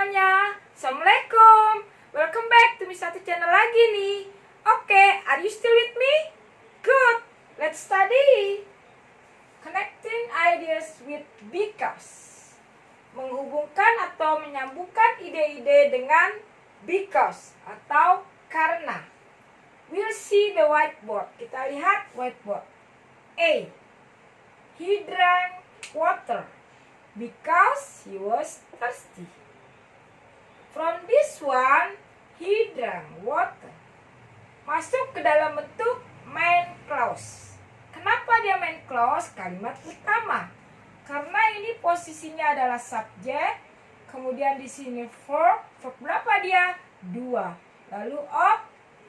semuanya. Assalamualaikum. Welcome back to Misatu channel lagi nih. Oke, are you still with me? Good. Let's study. Connecting ideas with because. Menghubungkan atau menyambungkan ide-ide dengan because atau karena. We'll see the whiteboard. Kita lihat whiteboard. A. He drank water because he was thirsty. From this one, he drank water. Masuk ke dalam bentuk main clause. Kenapa dia main clause? Kalimat utama. Karena ini posisinya adalah subjek, kemudian di sini verb. Verb berapa dia? 2. Lalu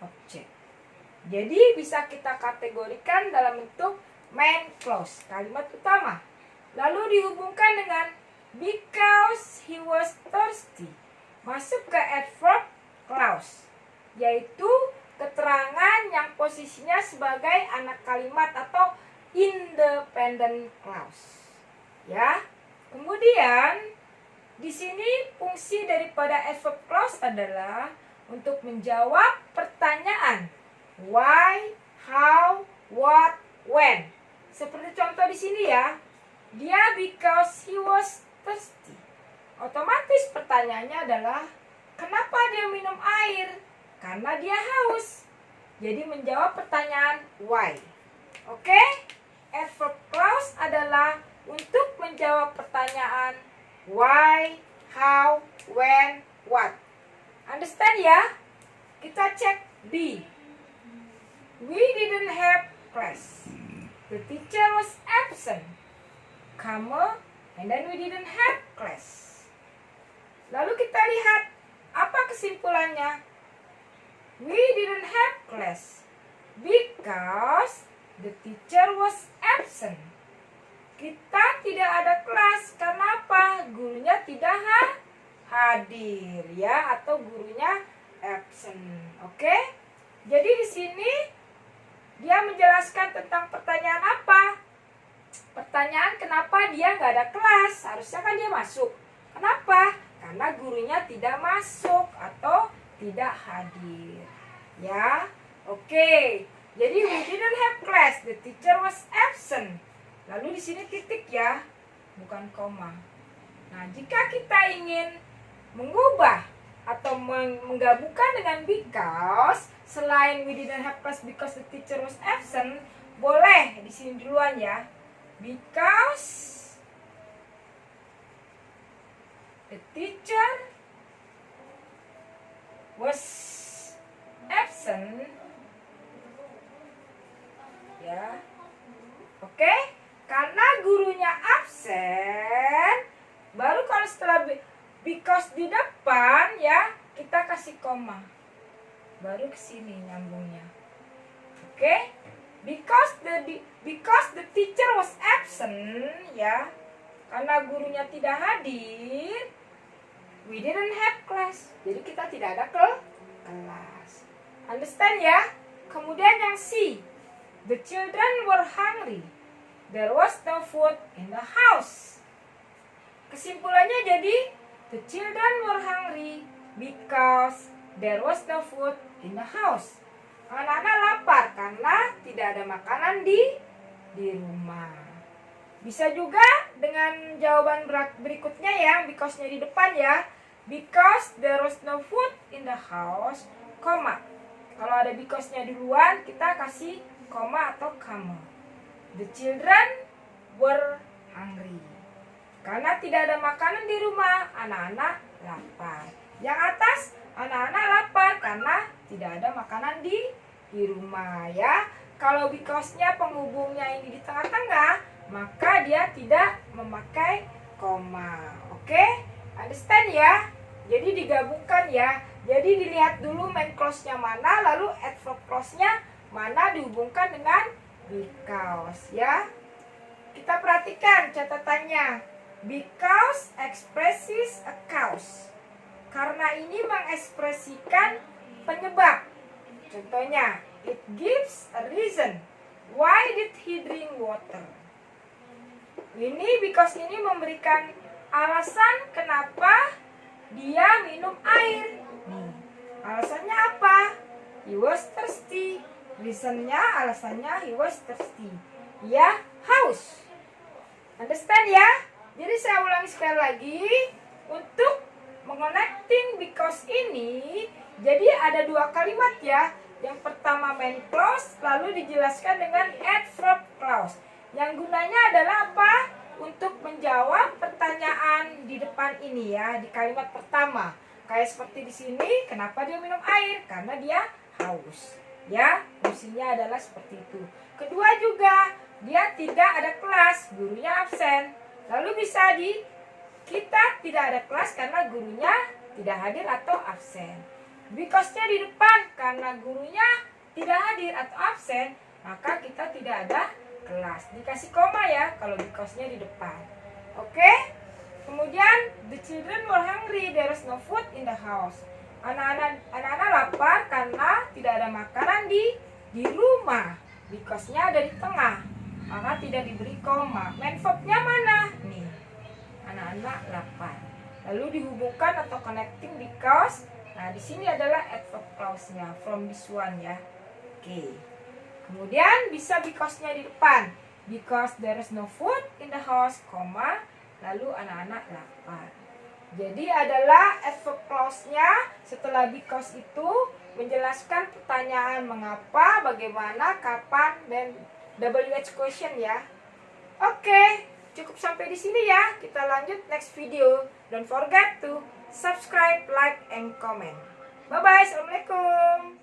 object. Jadi bisa kita kategorikan dalam bentuk main clause, kalimat utama. Lalu dihubungkan dengan because he was thirsty. Masuk ke adverb clause, yaitu keterangan yang posisinya sebagai anak kalimat atau independent clause. Ya. Kemudian di sini fungsi daripada adverb clause adalah untuk menjawab pertanyaan why, how, what, when. Seperti contoh di sini ya. Dia because he was thirsty. Otomatis pertanyaannya adalah kenapa dia minum air? Karena dia haus. Jadi menjawab pertanyaan why. Oke? Adverb clause adalah untuk menjawab pertanyaan why, how, when, what. Understand ya? Kita cek B. We didn't have class. The teacher was absent, and then we didn't have class. Lalu kita lihat apa kesimpulannya. We didn't have class because the teacher was absent. Kita tidak ada kelas karena apa? Gurunya tidak hadir ya, atau gurunya absent. Oke? Jadi di sini dia menjelaskan tentang pertanyaan apa? Pertanyaan kenapa dia nggak ada kelas? Harusnya kan dia masuk. Kenapa? Karena gurunya tidak masuk atau tidak hadir. Ya, oke. Jadi we didn't have class. The teacher was absent. Lalu di sini titik ya, bukan koma. Nah, jika kita ingin mengubah atau menggabungkan dengan because, selain we didn't have class because the teacher was absent, boleh di sini duluan ya. Because the teacher was absent. Ya. Oke? Karena gurunya absen, baru kalau setelah because di depan ya, kita kasih koma. Baru ke sini nyambungnya. Oke? Because the teacher was absent ya. Karena gurunya tidak hadir, we didn't have class. Jadi kita tidak ada kelas. Understand ya? Kemudian yang C. The children were hungry. There was no food in the house. Kesimpulannya jadi the children were hungry because there was no food in the house. Anak-anak lapar karena tidak ada makanan di rumah. Bisa juga dengan jawaban berikutnya ya, because-nya di depan ya. Because there was no food in the house, koma. Kalau ada because-nya duluan, kita kasih koma atau comma. The children were hungry. Karena tidak ada makanan di rumah, anak-anak lapar. Yang atas, anak-anak lapar karena tidak ada makanan di rumah ya. Kalau because-nya penghubungnya ini di tengah-tengah, maka dia tidak memakai koma. Oke? Understand ya? Jadi digabungkan ya. Jadi dilihat dulu main clause-nya mana, lalu adverb clause-nya mana dihubungkan dengan because ya. Kita perhatikan catatannya. Because expresses a cause. Karena ini mengekspresikan penyebab. Contohnya, it gives a reason. Why did he drink water? Ini because ini memberikan alasan kenapa dia minum air. Nih, alasannya apa? He was thirsty. Reasonnya, alasannya he was thirsty. Ya, haus. Understand ya? Jadi saya ulangi sekali lagi. Untuk mengconnecting because ini, jadi ada dua kalimat ya. Yang pertama main clause, lalu dijelaskan dengan adverb clause. Yang gunanya adalah apa? Untuk menjawab pertanyaan di depan ini ya, di kalimat pertama. Kayak seperti di sini, kenapa dia minum air? Karena dia haus. Ya, fungsinya adalah seperti itu. Kedua juga, dia tidak ada kelas, gurunya absen. Lalu bisa kita tidak ada kelas karena gurunya tidak hadir atau absen. Because-nya di depan karena gurunya tidak hadir atau absen, maka kita tidak ada kelas. Dikasih koma ya kalau because-nya di depan. Oke? Kemudian the children were hungry, there is no food in the house. Anak-anak lapar karena tidak ada makanan di rumah. Because-nya ada di tengah, maka tidak diberi koma. Main verb-nya mana? Nih, anak-anak lapar. Lalu dihubungkan atau connecting because. Nah, di sini adalah adverb clause-nya from this one ya. Oke. Kemudian bisa because-nya di depan. Because there is no food in the house, koma, lalu anak-anak lapar. Jadi adalah adverb clause-nya setelah because itu menjelaskan pertanyaan mengapa, bagaimana, kapan, dan WH question ya. Oke, cukup sampai di sini ya. Kita lanjut next video. Don't forget to subscribe, like, and comment. Bye-bye. Assalamualaikum.